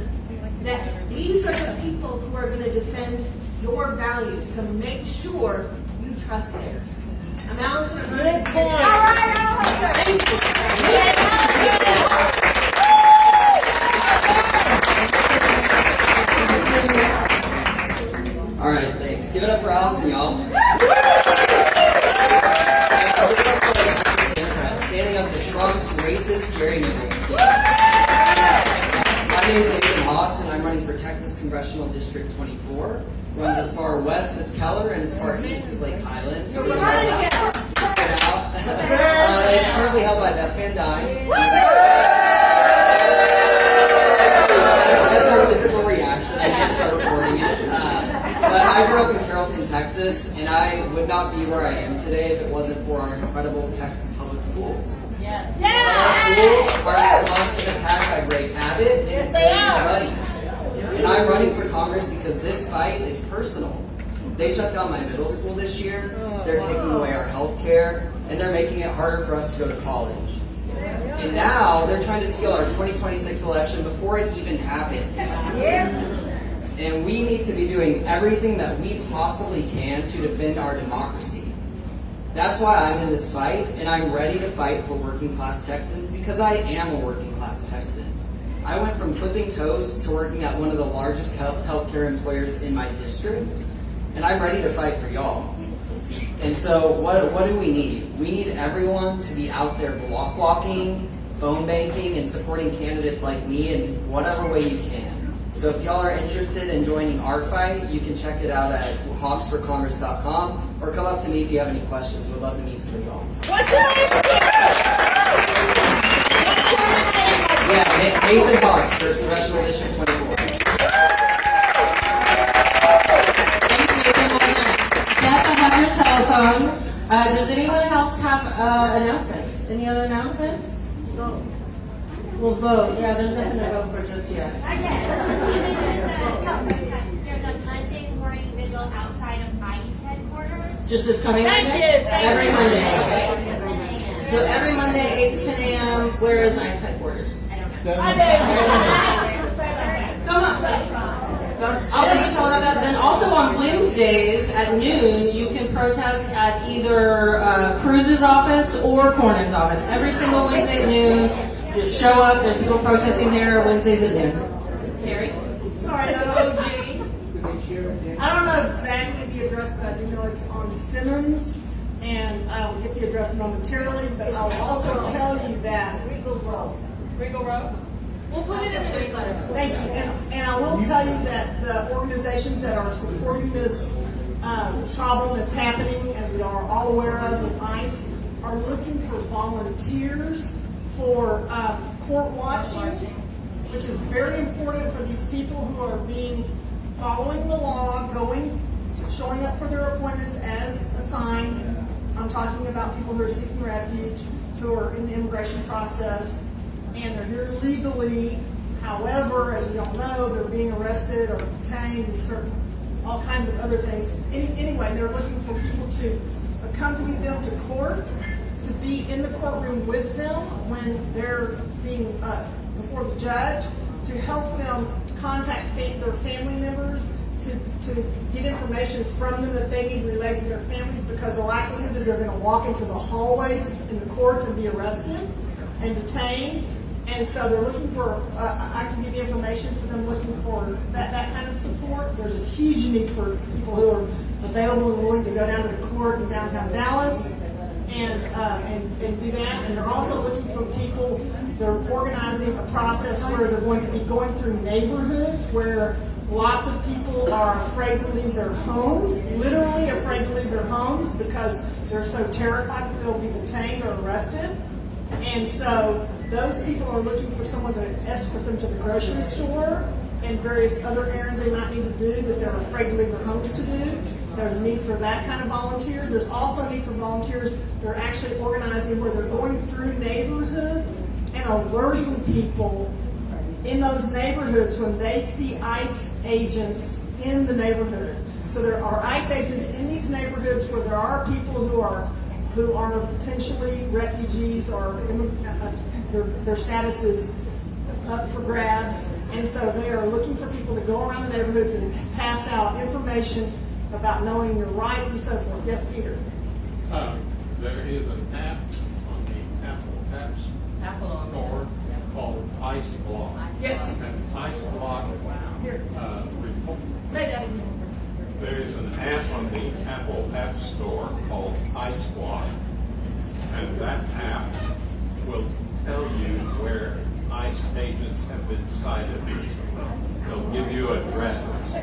that these are the people who are going to defend your values. So make sure you trust theirs. I'm Alison. I'm running for Thank you. All right, thanks. Give it up for Alison, y'all. Standing up to Trump's racist gerrymandering scheme. My name is Nathan Hawks, and I'm running for Texas Congressional District 24. Runs as far west as Keller and as far east as Lake Highlands. It's currently held by Beth Van Dyne. That's our typical reaction. I can't start reporting it. But I grew up in Carrollton, Texas. Texas, and I would not be where I am today if it wasn't for our incredible Texas public schools. Our schools are under constant attack by Greg Abbott and his buddies. And I'm running for Congress because this fight is personal. They shut down my middle school this year. They're taking away our health care, and they're making it harder for us to go to college. And now they're trying to steal our 2026 election before it even happens. And we need to be doing everything that we possibly can to defend our democracy. That's why I'm in this fight, and I'm ready to fight for working class Texans because I am a working class Texan. I went from flipping toast to working at one of the largest healthcare employers in my district, and I'm ready to fight for y'all. And so what do we need? We need everyone to be out there block walking, phone banking, and supporting candidates like me in whatever way you can. So if y'all are interested in joining our fight, you can check it out at hawksforcongress.com or come up to me if you have any questions. We'd love to meet some of y'all. Yeah, Nathan Hawks for Congressional District 24. Steph, I have your telephone. Does anyone else have announcements? Any other announcements? No. We'll vote. Yeah, there's nothing to vote for just yet. There's a Monday morning vigil outside of ICE headquarters. Just this coming Monday? Every Monday. Okay. So every Monday, 8 to 10 a.m. Where is ICE headquarters? Come on. I'll let you tell her that. Then also on Wednesdays at noon, you can protest at either Cruz's office or Cornyn's office. Every single Wednesday at noon, just show up. There's people protesting there Wednesdays at noon. Terry? Sorry, that OG. I don't know exactly the address, but I do know it's on Stemmons, and I'll get the address momentarily, but I'll also tell you that Regal Road? We'll put it in the newsletter. Thank you. And I will tell you that the organizations that are supporting this problem that's happening, as we are all aware of with ICE, are looking for volunteers for court watching, which is very important for these people who are following the law, showing up for their appointments as assigned. I'm talking about people who are seeking refuge, who are in the immigration process, and they're here legally. However, as we all know, they're being arrested or detained and all kinds of other things. Anyway, they're looking for people to accompany them to court, to be in the courtroom with them when they're being before the judge, to help them contact their family members, to get information from them that they need related to their families, because the likelihood is they're going to walk into the hallways in the courts and be arrested and detained. And so they're looking for, I can give you information for them looking for that kind of support. There's a huge need for people who are available and willing to go down to the court in downtown Dallas and do that. And they're also looking for people, they're organizing a process where they're going to be going through neighborhoods where lots of people are afraid to leave their homes, literally afraid to leave their homes because they're so terrified that they'll be detained or arrested. And so those people are looking for someone to escort them to the grocery store and various other errands they might need to do that they're afraid to leave their homes to do. There's a need for that kind of volunteer. There's also a need for volunteers that are actually organizing where they're going through neighborhoods and alerting people in those neighborhoods when they see ICE agents in the neighborhood. So there are ICE agents in these neighborhoods where there are people who are potentially refugees or their status is up for grabs. And so they are looking for people to go around the neighborhoods and pass out information about knowing your rights and so forth. Yes, Peter? There is an app on the App Store called Ice Block. Yes. And Ice Block. Say that again. There is an app on the Apple App Store called Ice Block, and that app will tell you where ICE agents have been cited recently. They'll give you addresses.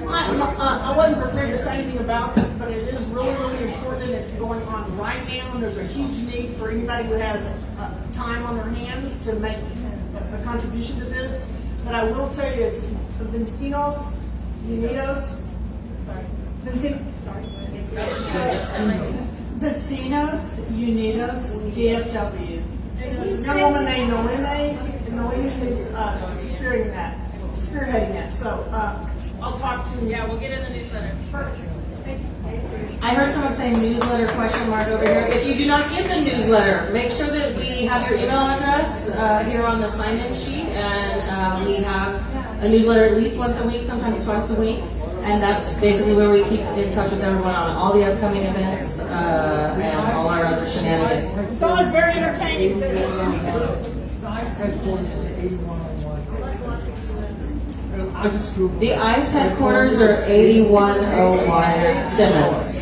I wasn't prepared to say anything about this, but it is really, really important. It's going on right now, and there's a huge need for anybody who has time on their hands to make a contribution to this. But I will tell you, it's Vecinos Unidos Vincent, sorry. Vecinos Unidos DFW. There's a young woman named Noemi, and Noemi is spearheading that. So I'll talk to. Yeah, we'll get in the newsletter. Perfect. Thank you. I heard someone say newsletter question mark over here. If you do not get the newsletter, make sure that we have your email address here on the sign-in sheet, and we have a newsletter at least once a week, sometimes twice a week, and that's basically where we keep in touch with everyone on all the upcoming events and all our other shenanigans. It's always very entertaining. The ICE headquarters is 8101. I just Googled. The ICE headquarters are 8101 Simmons.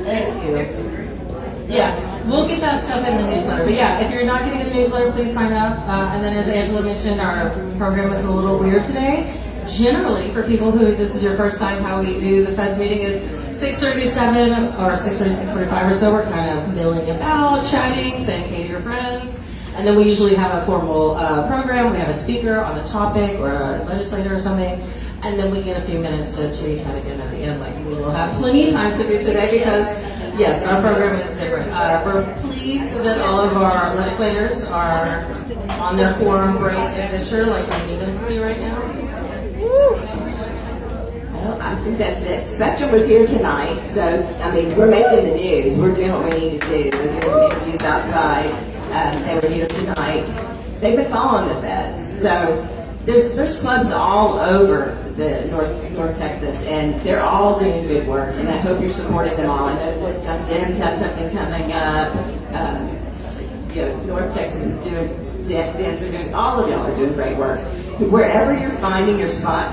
Thank you. Yeah, we'll get that stuff in the newsletter. But yeah, if you're not getting the newsletter, please sign up. And then as Angela mentioned, our program is a little weird today. Generally, for people who this is your first time, how we do the Feds meeting is 6:30 to 7 or 6:30 to 6:45 or so. We're kind of milling about, chatting, saying hey to your friends. And then we usually have a formal program. We have a speaker on a topic or a legislator or something. And then we get a few minutes to chit-chat again at the end, like we will have plenty of time to do today because, yes, our program is different. We're pleased that all of our legislators are on their quorum break adventure like we need them to be right now. Well, I think that's it. Spectrum was here tonight, so, I mean, we're making the news. We're doing what we need to do. We're doing some interviews outside. They were here tonight. They've been following the Feds. So there's clubs all over the North Texas, and they're all doing good work, and I hope you're supporting them all. I know that Dems have something coming up. North Texas is doing, Dems are doing, all of y'all are doing great work. Wherever you're finding your spot,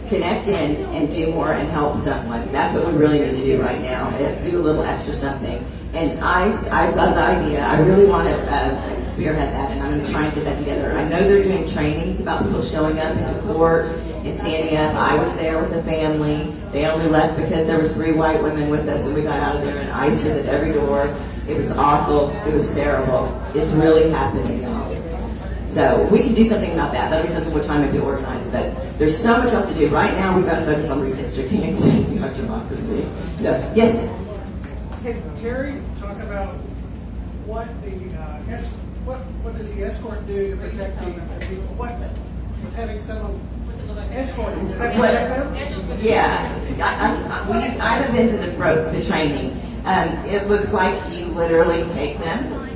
connect in and do more and help someone. That's what we really need to do right now. Do a little extra something. And I love the idea. I really want to spearhead that, and I'm going to try and get that together. I know they're doing trainings about people showing up into court and standing up. I was there with the family. They only left because there was 3 white women with us, and we got out of there, and ICE was at every door. It was awful. It was terrible. It's really happening now. So we can do something about that. That'll be something we're trying to be organized. But there's so much else to do. Right now, we've got to focus on redistricting and saving our democracy. So, yes? Can Terry talk about what does the escort do to protect the people? What having someone escorting? Does that protect them? Yeah, I haven't been to the training. It looks like you literally take them,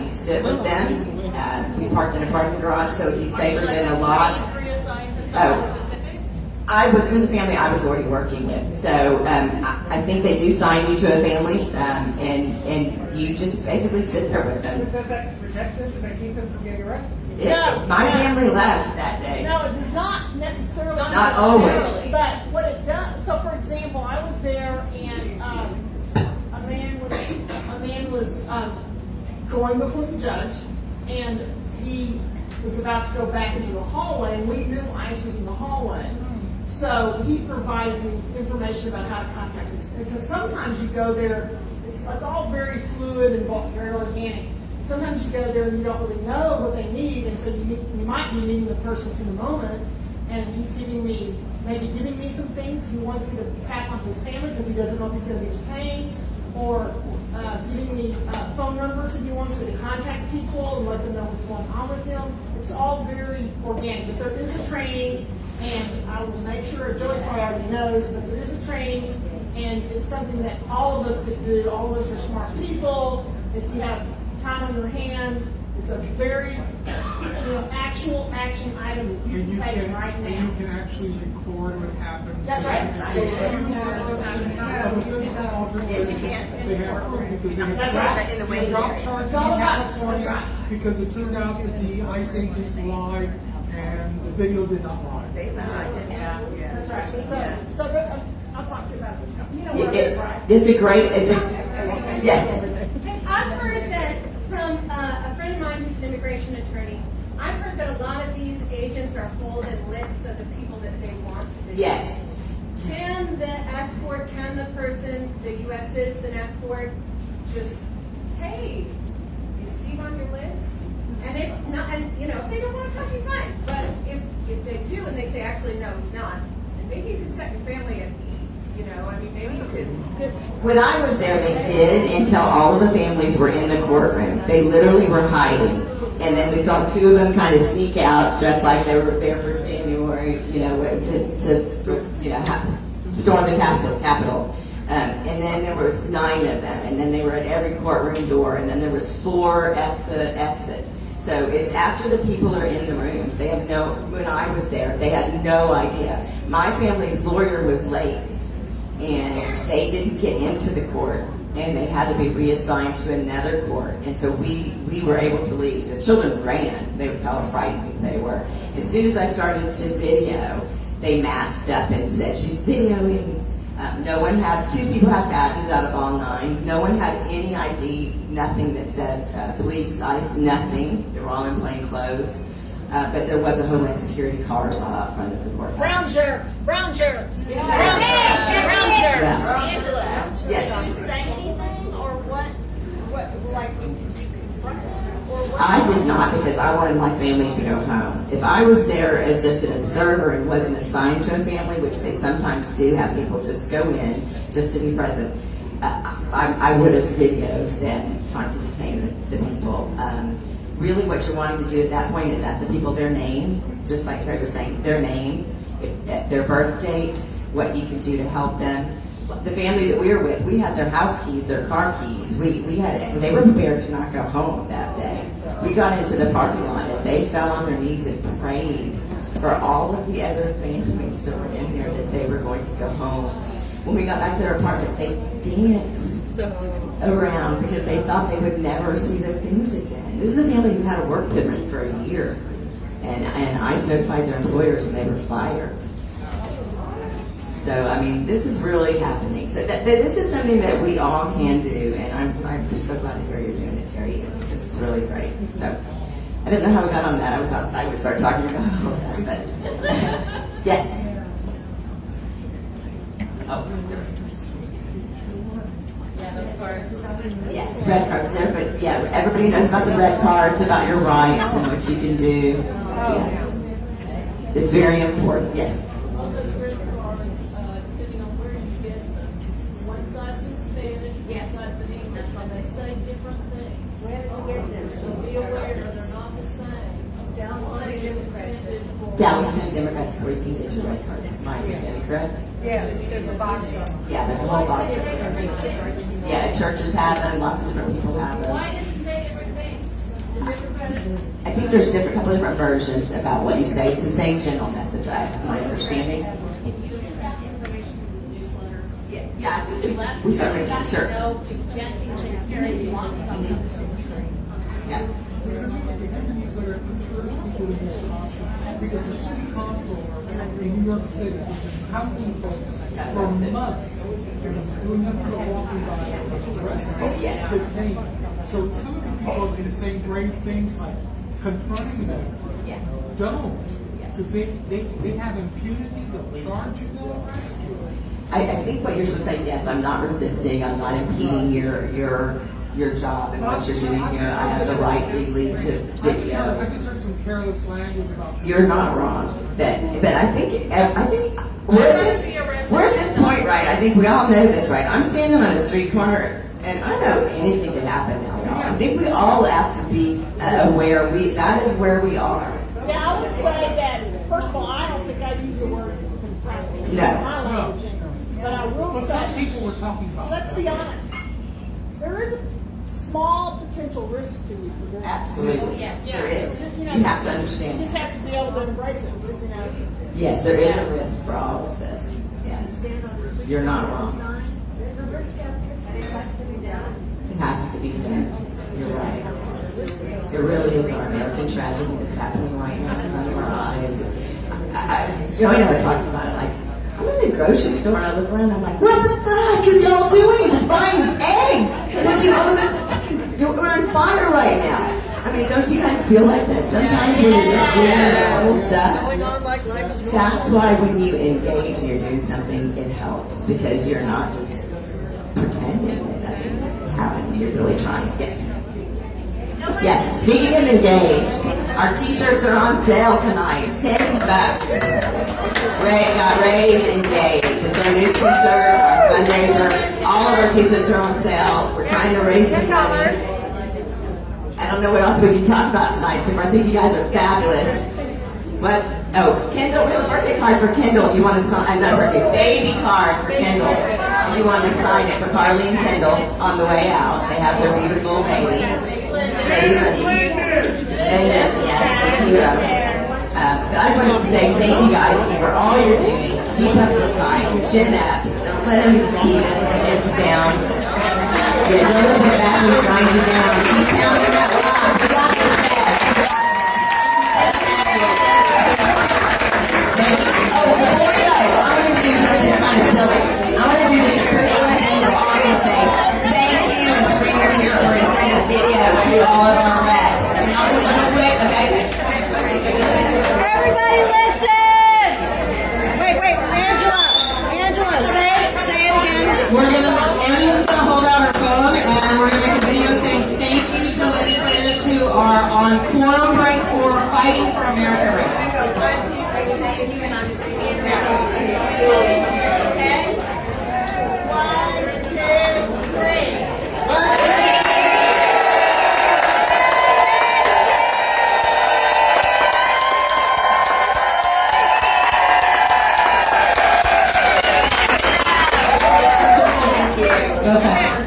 you sit with them. We parked in a parking garage, so he's safer than a lot. It was a family I was already working with, so I think they do sign you to a family, and you just basically sit there with them. Does that protect them? Does that keep them from getting arrested? My family left that day. No, it does not necessarily. Not always. But what it does, so for example, I was there and a man was going before the judge, and he was about to go back into the hallway, and we knew ICE was in the hallway. So he provided me information about how to contact us. Because sometimes you go there, it's all very fluid and very organic. Sometimes you go there and you don't really know what they need, and so you might be meeting the person in the moment, and he's giving me some things he wants me to pass on to his family because he doesn't know if he's going to be detained, or giving me phone numbers that he wants me to contact people and let them know what's going on with him. It's all very organic, but there is a training, and I will make sure Joey already knows, but there is a training, and it's something that all of us could do. All of us are smart people. If you have time on your hands, it's a very actual action item that you can take right now. And you can actually record what happens. That's right. Yes, you can. They have proof because they That's have right. in the way drop charges It's all in about California right. because it turned out that the ICE agents lied and the video did not lie. That's right. So I'll talk to you about it. You know what Yes. Hey, I've heard that from a friend of mine who's an immigration attorney. I've heard that a lot of these agents are holding lists of the people that they want to detain. Yes. Can the person, the U.S. citizen escort, just, hey, is Steve on your list? And if not, if they don't want to talk to you, fine. But if they do and they say, actually, no, he's not, then maybe you can set your family at ease. you know, I mean, maybe you could. When I was there, they did until all of the families were in the courtroom. They literally were hiding. And then we saw two of them kind of sneak out, dressed like they were there for January, you know, to storm the Capitol. And then there was 9 of them, and then they were at every courtroom door, and then there was 4 at the exit. So it's after the people are in the rooms. They have when I was there, they had no idea. My family's lawyer was late, and they didn't get into the court, and they had to be reassigned to another court. And so we were able to leave. The children ran. They were how frightened they were. As soon as I started to video, they masked up and said, she's videoing. No one had, 2 people had badges out of all 9. No one had any ID, nothing that said police, ICE, nothing. They were all in plain clothes. But there was a Homeland Security car saw out front of the courthouse. Brown shirts. Brown shirts. Yeah. Brown shirts. Angela, Yes. did you say anything or what, like, did you confront them or what? I did not, because I wanted my family to go home. If I was there as just an observer and wasn't assigned to a family, which they sometimes do have people just go in just to be present, I would have videoed them trying to detain the people. Really what you're wanting to do at that point is ask the people their name, just like Terry was saying, their name, their birth date, what you can do to help them. The family that we were with, we had their house keys, their car keys. They were prepared to not go home that day. We got into the parking lot and they fell on their knees and prayed for all of the other families that were in there that they were going to go home. When we got back to their apartment, they danced around because they thought they would never see their things again. This is a family who had a work permit for a year, and ICE notified their employers and they were fired. So, I mean, this is really happening. So this is something that we all can do, and I'm just so glad to hear you're doing it, Terry. It's really great. So, I don't know how we got on that. I was outside. We started talking about all that, but yes. Oh. Yes, red cards there, but yeah, everybody knows about the red cards, about your rights and what you can do. Yeah. It's very important. Yes. Dallas County Democrats is where you can get your red cards. Is my understanding correct? Yes, there's a box. Yeah, there's a whole box. Yeah, churches have them. Lots of different people have them. Why does it say different things? I think there's a couple of different versions about what you say. It's the same general message. That's my understanding. If you send that information in the newsletter, Yeah, I think we certainly can. Sure. to get things in Terry wants something. Yeah. Because the city comptroller in New York City, how many folks for months doing nothing but walking by was arrested, detained. So some of the people can say brave things like confronting them. Don't. Because they have impunity, they'll charge you, they'll arrest you. I think what you're supposed to say, yes, I'm not resisting, I'm not impeding your job and what you're doing here. I have the right legally to video. I just heard some careless language about. You're not wrong. But I think we're at this point, right? I think we all know this, right? I'm standing on a street corner, and I know anything can happen now, y'all. I think we all have to be aware. That is where we are. Now, I would say that, first of all, I don't think I use the word confront. No. But I will But say. some people were talking about. Let's be honest. There is a small potential risk to it. For them. Absolutely. Yes. There is. You You have to understand. You just have to be able to embrace it. You know. Yes, there is a risk for all of this. Yes. You're not wrong. There's a risk out there, and it has to be done. It has to be done. You're right. It really is our American tragedy that's happening right now in front of our eyes. Joey and I were talking about it, like, I'm in the grocery store and I look around and I'm like, what the fuck is y'all doing? Just buying eggs. We're on fire right now. I mean, don't you guys feel like that sometimes when you're just doing normal stuff? That's why when you engage and you're doing something, it helps because you're not just pretending that nothing's happening. You're really trying. Yes, speaking of engaged, our t-shirts are on sale tonight. $10. Got Rage Engaged. It's our new t-shirt, our fundraiser. All of our t-shirts are on sale. We're trying to raise some money. I don't know what else we can talk about tonight, so I think you guys are fabulous. But, Kendall, we have a birthday card for Kendall if you want to sign, not birthday, baby card for Kendall. If you want to sign it for Carly and Kendall on the way out. They have their beautiful baby. But I just wanted to say thank you guys for all you're doing. Keep up the fight. Chin up. Don't let them keep us down. Yeah, don't let the bastards grind you down. Keep pounding that rock. You got this, Dad. Before we go, I want to do something kind of silly. I want to do just a quick thing to all and say thank you and scream your cheer for and send a video to all of our reps. And I'll do it real quick, okay? Everybody listen! Wait, Angela, say it again. Angela's gonna hold out her phone and we're gonna make a video saying thank you to legislators who are on Quorum Break for fighting for America right now. Okay.